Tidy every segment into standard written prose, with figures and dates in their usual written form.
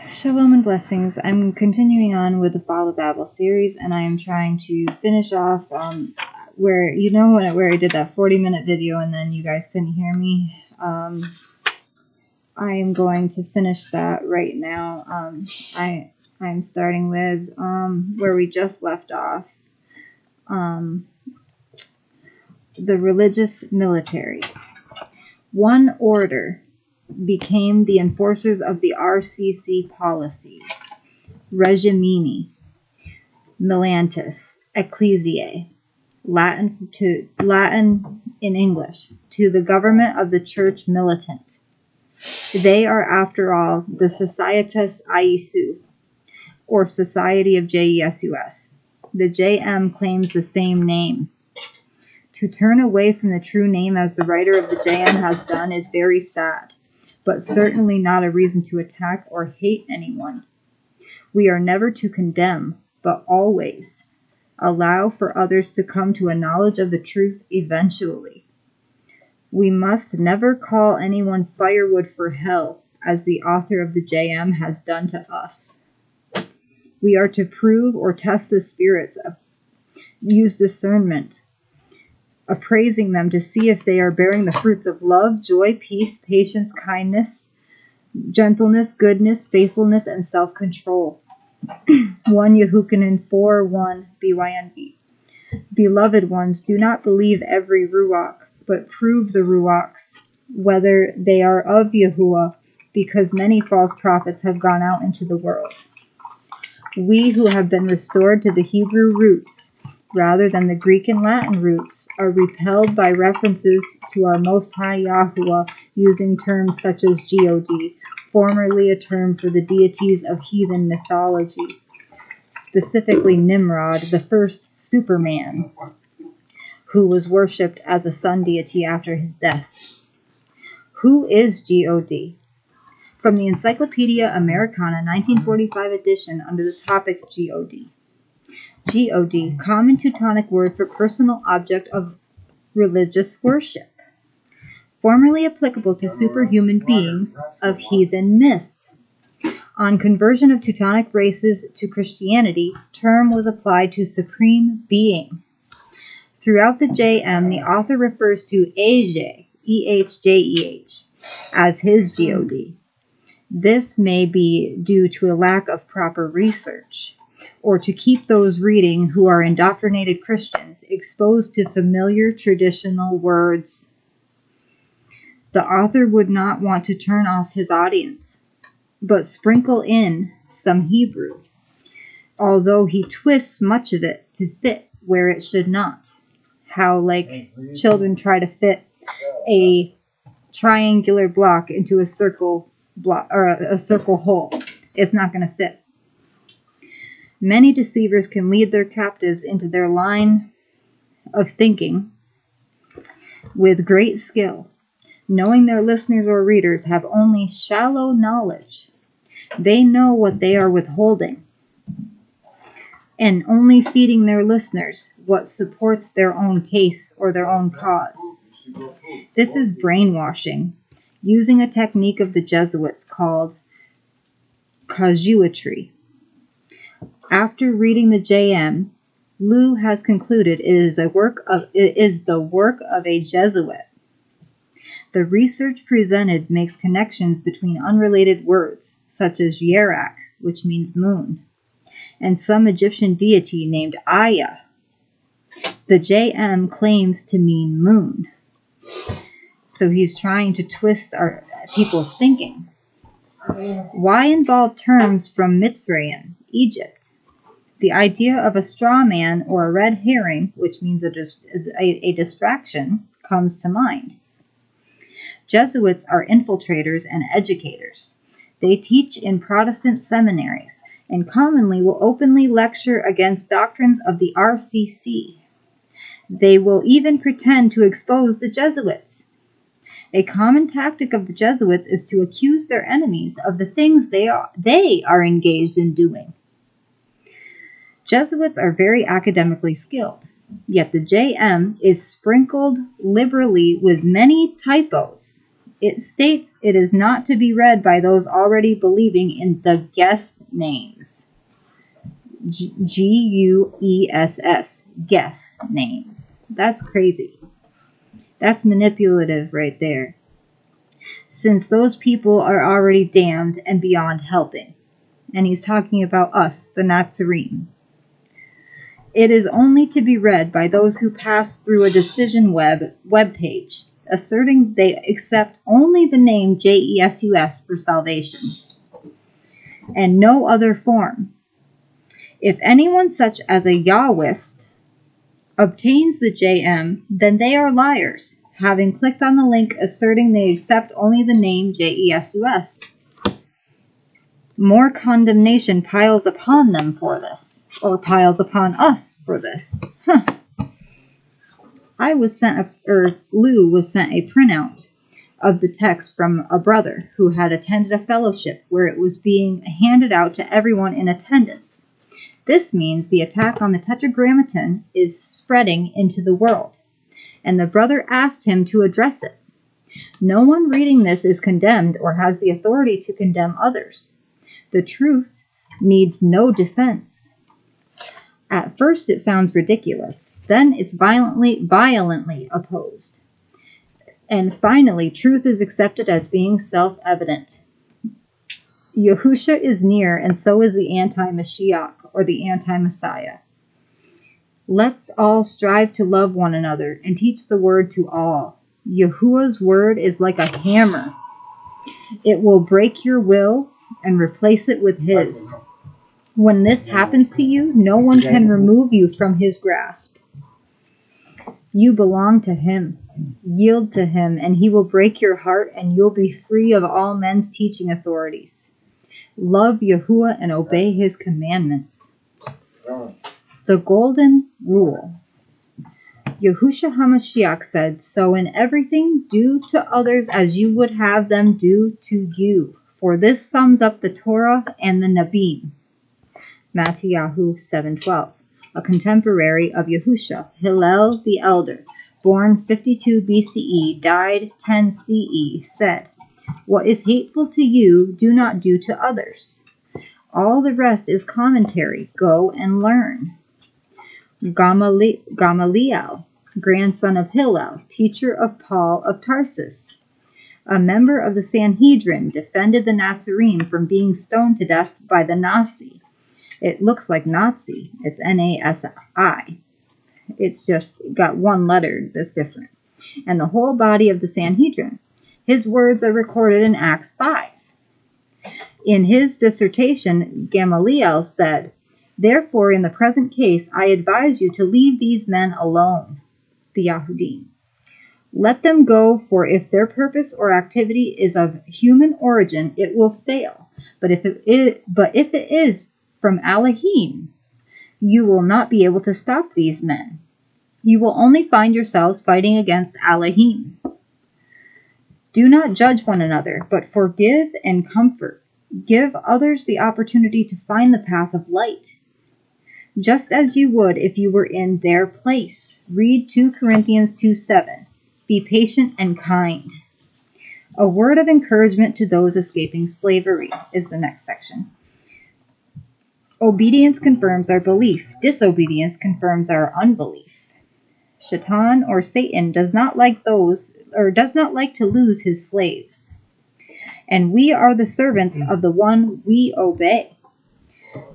Shalom and blessings. I'm continuing on with the Fall of Babel series, and I am trying to finish off where I did that 40-minute video and then you guys couldn't hear me. I am going to finish that right now. I'm starting with where we just left off. The religious military. One order became the enforcers of the RCC policies. Regimini, Militantes, Ecclesiae, Latin in English, to the government of the church militant. They are, after all, the Societas Iesu, or Society of JESUS. The JM claims the same name. To turn away from the true name, as the writer of the JM has done, is very sad, but certainly not a reason to attack or hate anyone. We are never to condemn, but always allow for others to come to a knowledge of the truth eventually. We must never call anyone firewood for hell, as the author of the JM has done to us. We are to prove or test the spirits, use discernment, appraising them to see if they are bearing the fruits of love, joy, peace, patience, kindness, gentleness, goodness, faithfulness, and self-control. 1 Yehukanan 4:1 BYNB. Beloved ones, do not believe every ruach, but prove the ruachs, whether they are of Yahuwah, because many false prophets have gone out into the world. We who have been restored to the Hebrew roots, rather than the Greek and Latin roots, are repelled by references to our Most High Yahuwah using terms such as God, formerly a term for the deities of heathen mythology, specifically Nimrod, the first Superman, who was worshipped as a sun deity after his death. Who is God? From the Encyclopedia Americana 1945 edition under the topic God. God, common Teutonic word for personal object of religious worship, formerly applicable to superhuman beings of heathen myth. On conversion of Teutonic races to Christianity, term was applied to supreme being. Throughout the JM, the author refers to Ehjeh, E-H-J-E-H, as his God. This may be due to a lack of proper research, or to keep those reading who are indoctrinated Christians exposed to familiar traditional words. The author would not want to turn off his audience, but sprinkle in some Hebrew, although he twists much of it to fit where it should not. How, like, children try to fit a triangular block into a circle block or a circle hole. It's not going to fit. Many deceivers can lead their captives into their line of thinking with great skill, knowing their listeners or readers have only shallow knowledge. They know what they are withholding, and only feeding their listeners what supports their own case or their own cause. This is brainwashing, using a technique of the Jesuits called casuistry. After reading the JM, Lou has concluded it is the work of a Jesuit. The research presented makes connections between unrelated words, such as Yerak, which means moon, and some Egyptian deity named Aya. The JM claims to mean moon. So he's trying to twist our people's thinking. Why involve terms from Mitzrayim, Egypt? The idea of a straw man or a red herring, which means a distraction, comes to mind. Jesuits are infiltrators and educators. They teach in Protestant seminaries and commonly will openly lecture against doctrines of the RCC. They will even pretend to expose the Jesuits. A common tactic of the Jesuits is to accuse their enemies of the things they are engaged in doing. Jesuits are very academically skilled, yet the JM is sprinkled liberally with many typos It states it is not to be read by those already believing in the guess names. Guess, guess names. That's crazy. That's manipulative right there. Since those people are already damned and beyond helping. And he's talking about us, the Nazarene. It is only to be read by those who pass through a decision web page, asserting they accept only the name Jesus for salvation, and no other form. If anyone such as a Yahwist obtains the JM, then they are liars, having clicked on the link asserting they accept only the name Jesus. More condemnation piles upon them for this, or piles upon us for this. Lou was sent a printout of the text from a brother who had attended a fellowship where it was being handed out to everyone in attendance. This means the attack on the Tetragrammaton is spreading into the world, and the brother asked him to address it. No one reading this is condemned or has the authority to condemn others. The truth needs no defense. At first it sounds ridiculous, then it's violently opposed. And finally, truth is accepted as being self-evident. Yahusha is near, and so is the anti-Mashiach, or the anti-Messiah. Let's all strive to love one another and teach the word to all. Yahuwah's word is like a hammer. It will break your will and replace it with his. When this happens to you, no one can remove you from his grasp. You belong to him. Yield to him, and he will break your heart, and you'll be free of all men's teaching authorities. Love Yahuwah and obey his commandments. The Golden Rule. Yahusha HaMashiach said, "So in everything, do to others as you would have them do to you. For this sums up the Torah and the Nabim." Mattiyahu 7:12. A contemporary of Yahusha, Hillel the Elder, born 52 BCE, died 10 CE, said, "What is hateful to you, do not do to others. All the rest is commentary. Go and learn." Gamaliel, grandson of Hillel, teacher of Paul of Tarsus, a member of the Sanhedrin, defended the Nazarene from being stoned to death by the Nasi. It looks like Nazi. It's Nasi. It's just got one letter that's different. And the whole body of the Sanhedrin. His words are recorded in Acts 5. In his dissertation, Gamaliel said, "Therefore, in the present case, I advise you to leave these men alone," the Yahudim. "Let them go, for if their purpose or activity is of human origin, it will fail. But if it is from Elohim, you will not be able to stop these men. You will only find yourselves fighting against Elohim. Do not judge one another, but forgive and comfort. Give others the opportunity to find the path of light, just as you would if you were in their place." Read 2 Corinthians 2:7. Be patient and kind. A word of encouragement to those escaping slavery is the next section. Obedience confirms our belief. Disobedience confirms our unbelief. Shaitan, or Satan, does not like to lose his slaves. And we are the servants of the one we obey.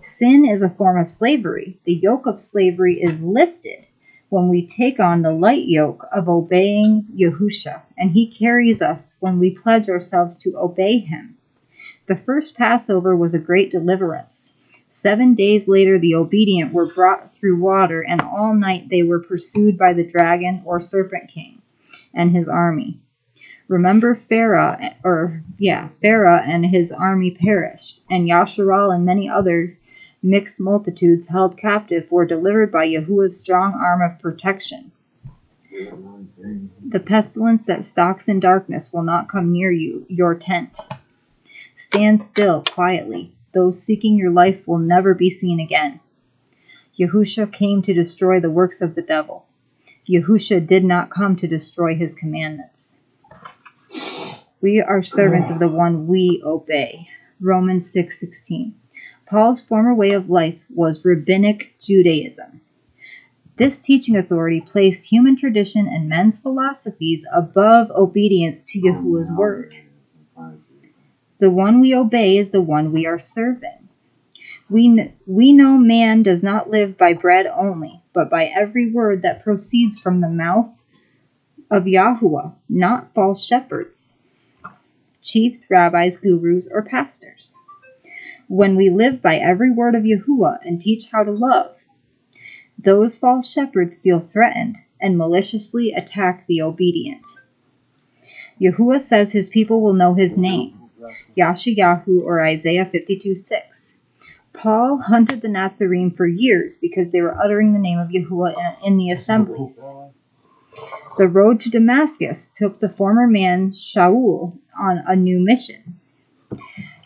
Sin is a form of slavery. The yoke of slavery is lifted when we take on the light yoke of obeying Yahusha, and he carries us when we pledge ourselves to obey him. The first Passover was a great deliverance. 7 days later, the obedient were brought through water, and all night they were pursued by the dragon, or serpent king, and his army. Remember Pharaoh and his army perished, and Yasharal and many other mixed multitudes held captive were delivered by Yahuwah's strong arm of protection. The pestilence that stalks in darkness will not come near you, your tent. Stand still, quietly. Those seeking your life will never be seen again. Yahusha came to destroy the works of the devil. Yahusha did not come to destroy his commandments. We are servants of the one we obey. Romans 6:16. Paul's former way of life was rabbinic Judaism. This teaching authority placed human tradition and men's philosophies above obedience to Yahuwah's word. The one we obey is the one we are serving. We know man does not live by bread only, but by every word that proceeds from the mouth of Yahuwah, not false shepherds, chiefs, rabbis, gurus, or pastors. When we live by every word of Yahuwah and teach how to love, those false shepherds feel threatened and maliciously attack the obedient. Yahuwah says his people will know his name, Yashayahu, or Isaiah 52:6. Paul hunted the Nazarene for years because they were uttering the name of Yahuwah in the assemblies. The road to Damascus took the former man Shaul on a new mission.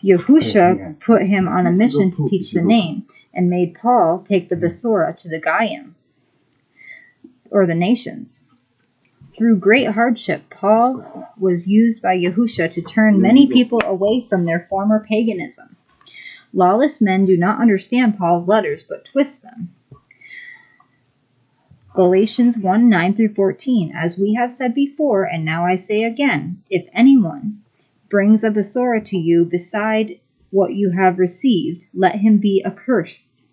Yahusha put him on a mission to teach the name and made Paul take the Besorah to the Goyim, or the nations. Through great hardship, Paul was used by Yahusha to turn many people away from their former paganism. Lawless men do not understand Paul's letters, but twist them. Galatians 1:9-14. As we have said before, and now I say again, if anyone brings a Besorah to you beside what you have received, let him be accursed.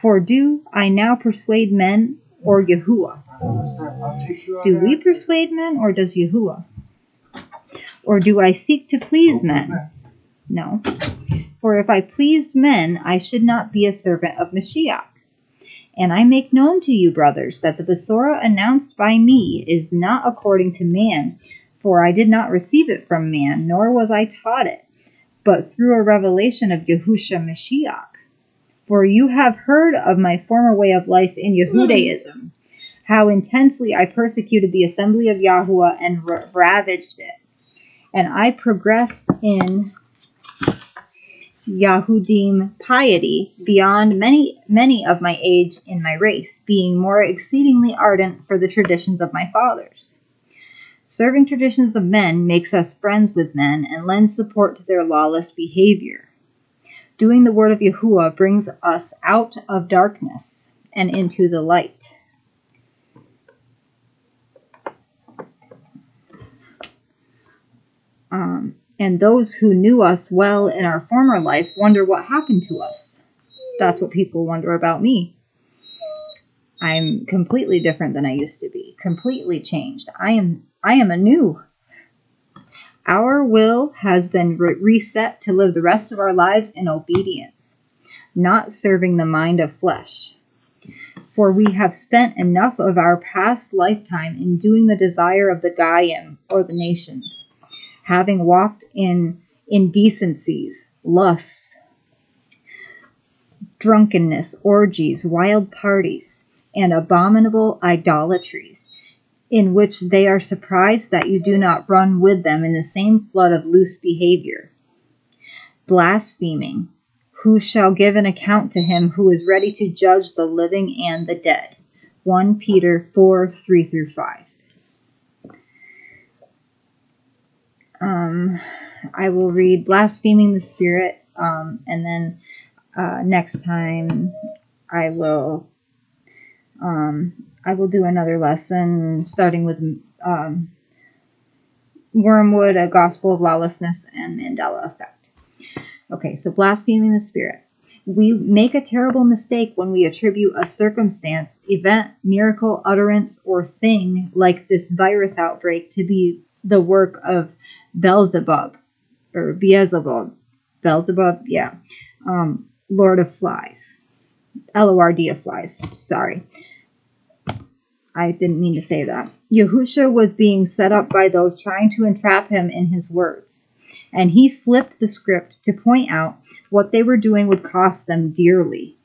For do I now persuade men or Yahuwah? Do we persuade men, or does Yahuwah? Or do I seek to please men? No. For if I pleased men, I should not be a servant of Mashiach. And I make known to you, brothers, that the Besorah announced by me is not according to man, for I did not receive it from man, nor was I taught it, but through a revelation of Yahusha Mashiach. For you have heard of my former way of life in Yehudaism, how intensely I persecuted the assembly of Yahuwah and ravaged it. And I progressed in Yahudim piety beyond many of my age in my race, being more exceedingly ardent for the traditions of my fathers. Serving traditions of men makes us friends with men and lends support to their lawless behavior. Doing the word of Yahuwah brings us out of darkness and into the light. And those who knew us well in our former life wonder what happened to us. That's what people wonder about me. I'm completely different than I used to be. Completely changed. I am anew. Our will has been reset to live the rest of our lives in obedience, not serving the mind of flesh. For we have spent enough of our past lifetime in doing the desire of the Goyim, or the nations, having walked in indecencies, lusts, drunkenness, orgies, wild parties, and abominable idolatries, in which they are surprised that you do not run with them in the same flood of loose behavior. Blaspheming, who shall give an account to him who is ready to judge the living and the dead. 1 Peter 4:3-5. I will read Blaspheming the Spirit, and then next time I will do another lesson starting with Wormwood, A Gospel of Lawlessness, and Mandela Effect. Okay, so Blaspheming the Spirit. We make a terrible mistake when we attribute a circumstance, event, miracle, utterance, or thing like this virus outbreak to be the work of Beelzebub, or Beelzebub, yeah, Lord of Flies, Lord of Flies, sorry. I didn't mean to say that. Yahusha was being set up by those trying to entrap him in his words, and he flipped the script to point out what they were doing would cost them dearly.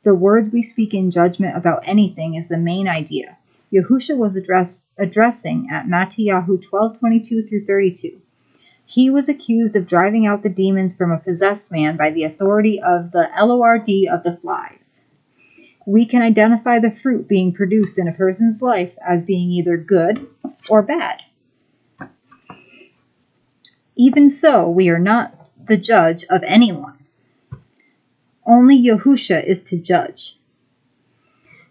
The words we speak in judgment about anything is the main idea. Yahusha was addressing at Matthew 12:22-32. He was accused of driving out the demons from a possessed man by the authority of the Lord of the Flies. We can identify the fruit being produced in a person's life as being either good or bad. Even so, we are not the judge of anyone. Only Yahusha is to judge.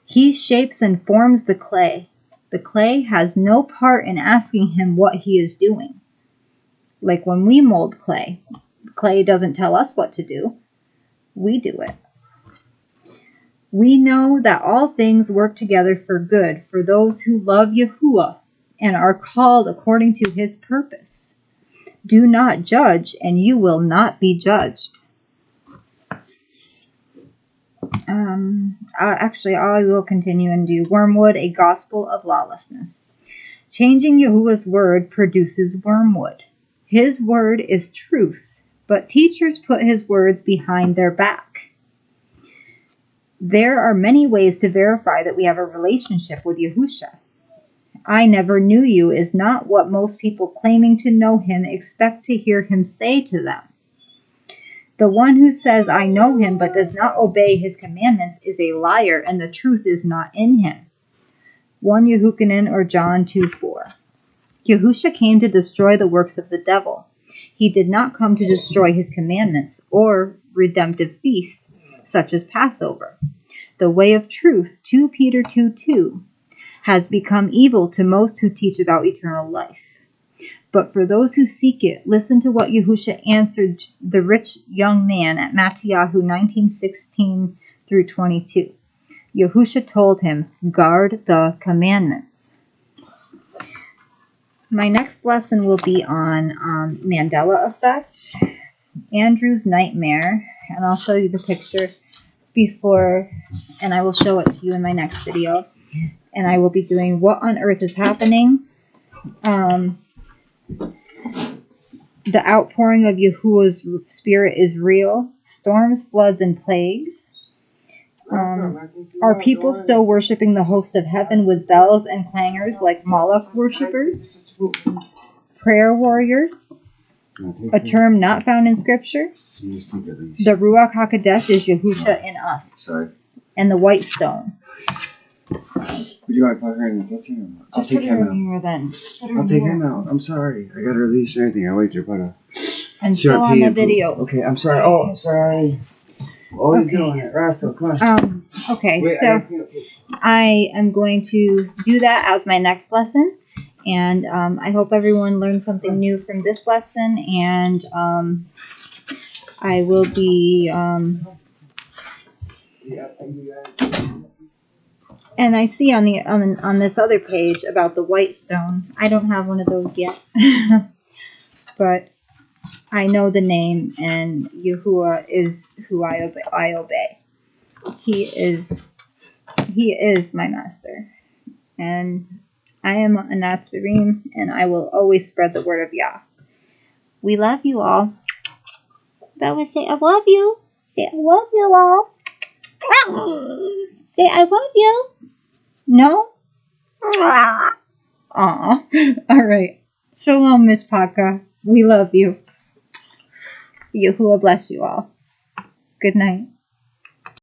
He shapes and forms the clay. The clay has no part in asking him what he is doing. Like when we mold clay, clay doesn't tell us what to do. We do it. We know that all things work together for good for those who love Yahuwah and are called according to his purpose. Do not judge, and you will not be judged. I will continue and do Wormwood, a gospel of lawlessness. Changing Yahuwah's word produces wormwood. His word is truth, but teachers put his words behind their back. There are many ways to verify that we have a relationship with Yahusha. I never knew you is not what most people claiming to know him expect to hear him say to them. The one who says, I know him, but does not obey his commandments is a liar, and the truth is not in him. 1 Yehukanan or John 2:4. Yahusha came to destroy the works of the devil. He did not come to destroy his commandments or redemptive feast, such as Passover. The way of truth, 2 Peter 2:2, has become evil to most who teach about eternal life. But for those who seek it, listen to what Yahusha answered the rich young man at Matthew 19:16 through 22. Yahusha told him, guard the commandments. My next lesson will be on Mandela effect, Andrew's nightmare, and I'll show you the picture before, and I will show it to you in my next video. And I will be doing what on earth is happening. The outpouring of Yahuwah's spirit is real. Storms, floods, and plagues. Are people still worshiping the host of heaven with bells and clangers like Moloch worshippers? Prayer warriors, a term not found in Scripture. The Ruach HaKodesh is Yahusha in us. And the white stone. Would you mind putting her in the kitchen? I'll Just take put her him in here then. I'll take him out. I'm sorry. I gotta release everything. I wait to put a. I'm still on the video. Okay, I'm sorry. Oh, sorry. Oh, he's doing it. Russell, come on. Okay, Wait, so I am going to do that as my next lesson. And I hope everyone learned something new from this lesson. And I will be... And I see on this other page about the white stone. I don't have one of those yet. But I know the name, and Yahuwah is who I obey. He is my master. And I am a Nazarene, and I will always spread the word of Yah. We love you all. Bella, say I love you. Say I love you all. Say I love you. No? Aw. All right. Shalom, Miss Paka. We love you. Yahuwah bless you all. Good night.